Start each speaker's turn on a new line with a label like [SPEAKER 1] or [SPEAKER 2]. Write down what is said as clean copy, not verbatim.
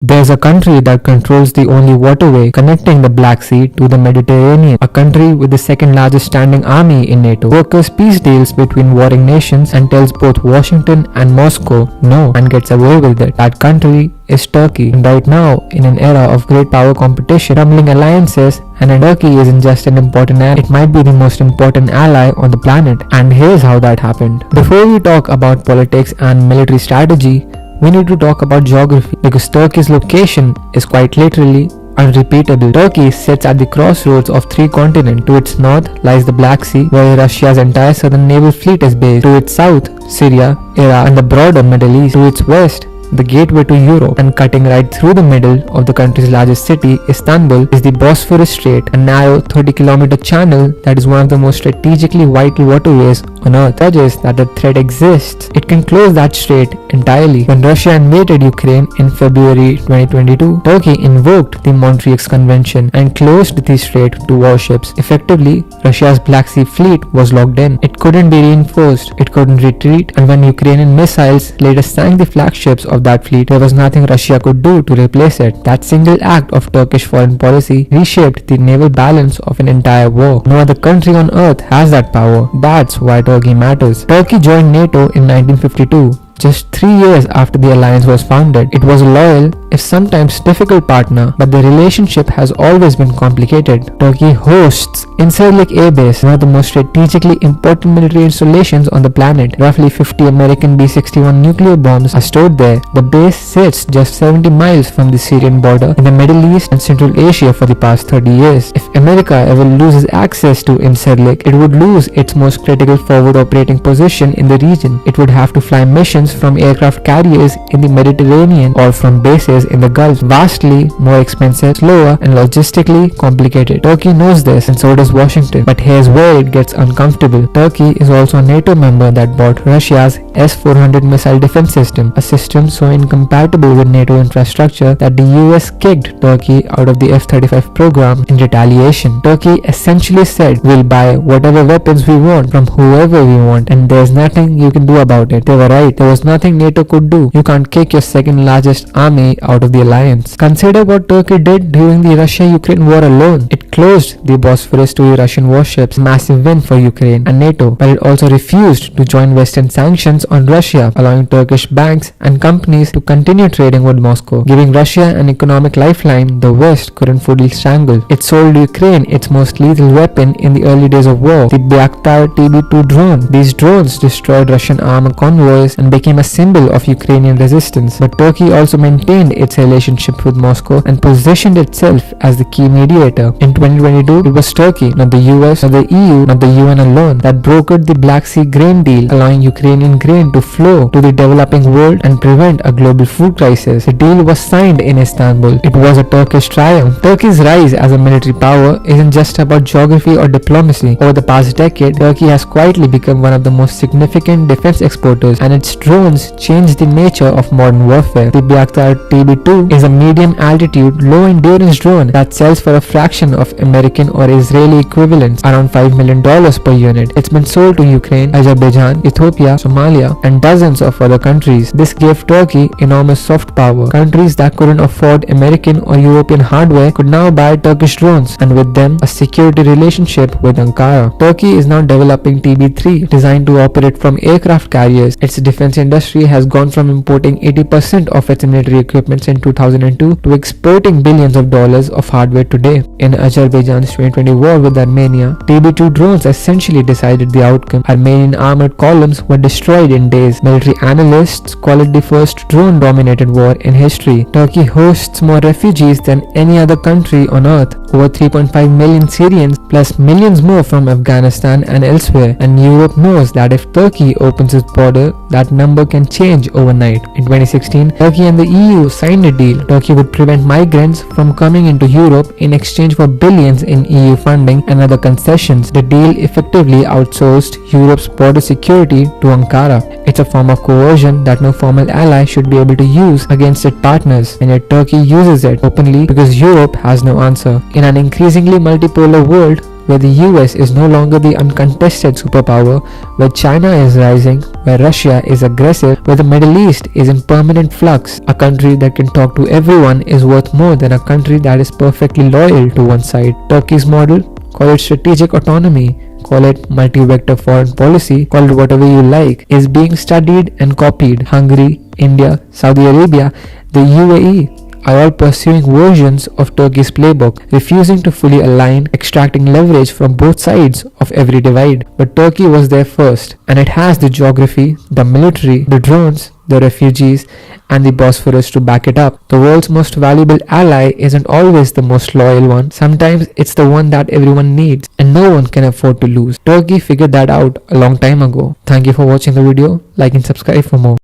[SPEAKER 1] There's a country that controls the only waterway connecting the Black Sea to the Mediterranean, a country with the second largest standing army in NATO, brokers peace deals between warring nations and tells both Washington and Moscow no and gets away with it. That country is Turkey. And right now, in an era of great power competition, crumbling alliances, and Turkey isn't just an important ally, it might be the most important ally on the planet. And here's how that happened. Before we talk about politics and military strategy, we need to talk about geography, because Turkey's location is quite literally unrepeatable. Turkey sits at the crossroads of three continents. To its north lies the Black Sea, where Russia's entire southern naval fleet is based. To its south, Syria, Iraq, and the broader Middle East. To its west, the gateway to Europe, and cutting right through the middle of the country's largest city, Istanbul, is the Bosphorus Strait, a narrow 30-kilometer channel that is one of the most strategically vital waterways on Earth. Suggests that the threat exists. It can close that strait entirely. When Russia invaded Ukraine in February 2022, Turkey invoked the Montreal Convention and closed the strait to warships. Effectively, Russia's Black Sea fleet was locked in. It couldn't be reinforced, it couldn't retreat, and when Ukrainian missiles later sank the flagships of that fleet, there was nothing Russia could do to replace it. That single act of Turkish foreign policy reshaped the naval balance of an entire war. No other country on earth has that power. That's why Turkey matters. Turkey joined NATO in 1952. Just 3 years after the alliance was founded. It was a loyal, if sometimes difficult partner, but the relationship has always been complicated. Turkey hosts Incirlik Air Base, one of the most strategically important military installations on the planet. Roughly 50 American B-61 nuclear bombs are stored there. The base sits just 70 miles from the Syrian border in the Middle East and Central Asia for the past 30 years. If America ever loses access to Incirlik, it would lose its most critical forward operating position in the region. It would have to fly missions from aircraft carriers in the Mediterranean or from bases in the Gulf. Vastly more expensive, slower, and logistically complicated. Turkey knows this, and so does Washington. But here's where it gets uncomfortable. Turkey is also a NATO member that bought Russia's S-400 missile defense system, a system so incompatible with NATO infrastructure that the US kicked Turkey out of the F-35 program in retaliation. Turkey essentially said, "We'll buy whatever weapons we want from whoever we want, and there's nothing you can do about it." They were right. There was nothing NATO could do. You can't kick your second largest army out of the alliance. Consider what Turkey did during the Russia-Ukraine war alone. It closed the Bosphorus to Russian warships, massive win for Ukraine and NATO, but it also refused to join Western sanctions on Russia, allowing Turkish banks and companies to continue trading with Moscow, giving Russia an economic lifeline the West couldn't fully strangle. It sold Ukraine its most lethal weapon in the early days of war, the Bayraktar TB2 drone. These drones destroyed Russian armor convoys and became a symbol of Ukrainian resistance. But Turkey also maintained its relationship with Moscow and positioned itself as the key mediator. In 2022, it was Turkey, not the US, not the EU, not the UN alone, that brokered the Black Sea grain deal, allowing Ukrainian grain to flow to the developing world and prevent a global food crisis. The deal was signed in Istanbul. It was a Turkish triumph. Turkey's rise as a military power isn't just about geography or diplomacy. Over the past decade, Turkey has quietly become one of the most significant defense exporters, and its drones change the nature of modern warfare. The Bayraktar TB2 is a medium-altitude, low-endurance drone that sells for a fraction of American or Israeli equivalents, around $5 million per unit. It's been sold to Ukraine, Azerbaijan, Ethiopia, Somalia, and dozens of other countries. This gave Turkey enormous soft power. Countries that couldn't afford American or European hardware could now buy Turkish drones, and with them, a security relationship with Ankara. Turkey is now developing TB3, designed to operate from aircraft carriers. Its defense industry has gone from importing 80% of its military equipment in 2002 to exporting billions of dollars of hardware today. In Azerbaijan's 2020 war with Armenia, TB2 drones essentially decided the outcome. Armenian armored columns were destroyed in days. Military analysts call it the first drone-dominated war in history. Turkey hosts more refugees than any other country on earth, over 3.5 million Syrians plus millions more from Afghanistan and elsewhere, and Europe knows that if Turkey opens its border, that number can change overnight. In 2016, Turkey and the EU signed a deal. Turkey would prevent migrants from coming into Europe in exchange for billions in EU funding and other concessions. The deal effectively outsourced Europe's border security to Ankara. It's a form of coercion that no formal ally should be able to use against its partners, and yet Turkey uses it openly because Europe has no answer. In an increasingly multipolar world, where the US is no longer the uncontested superpower, where China is rising, where Russia is aggressive, where the Middle East is in permanent flux. A country that can talk to everyone is worth more than a country that is perfectly loyal to one side. Turkey's model? Call it strategic autonomy, call it multi-vector foreign policy, call it whatever you like, is being studied and copied. Hungary, India, Saudi Arabia, the UAE are all pursuing versions of Turkey's playbook, refusing to fully align, extracting leverage from both sides of every divide. But Turkey was there first, and it has the geography, the military, the drones, the refugees, and the Bosphorus to back it up. The world's most valuable ally isn't always the most loyal one. Sometimes it's the one that everyone needs, and no one can afford to lose. Turkey figured that out a long time ago. Thank you for watching the video. Like and subscribe for more.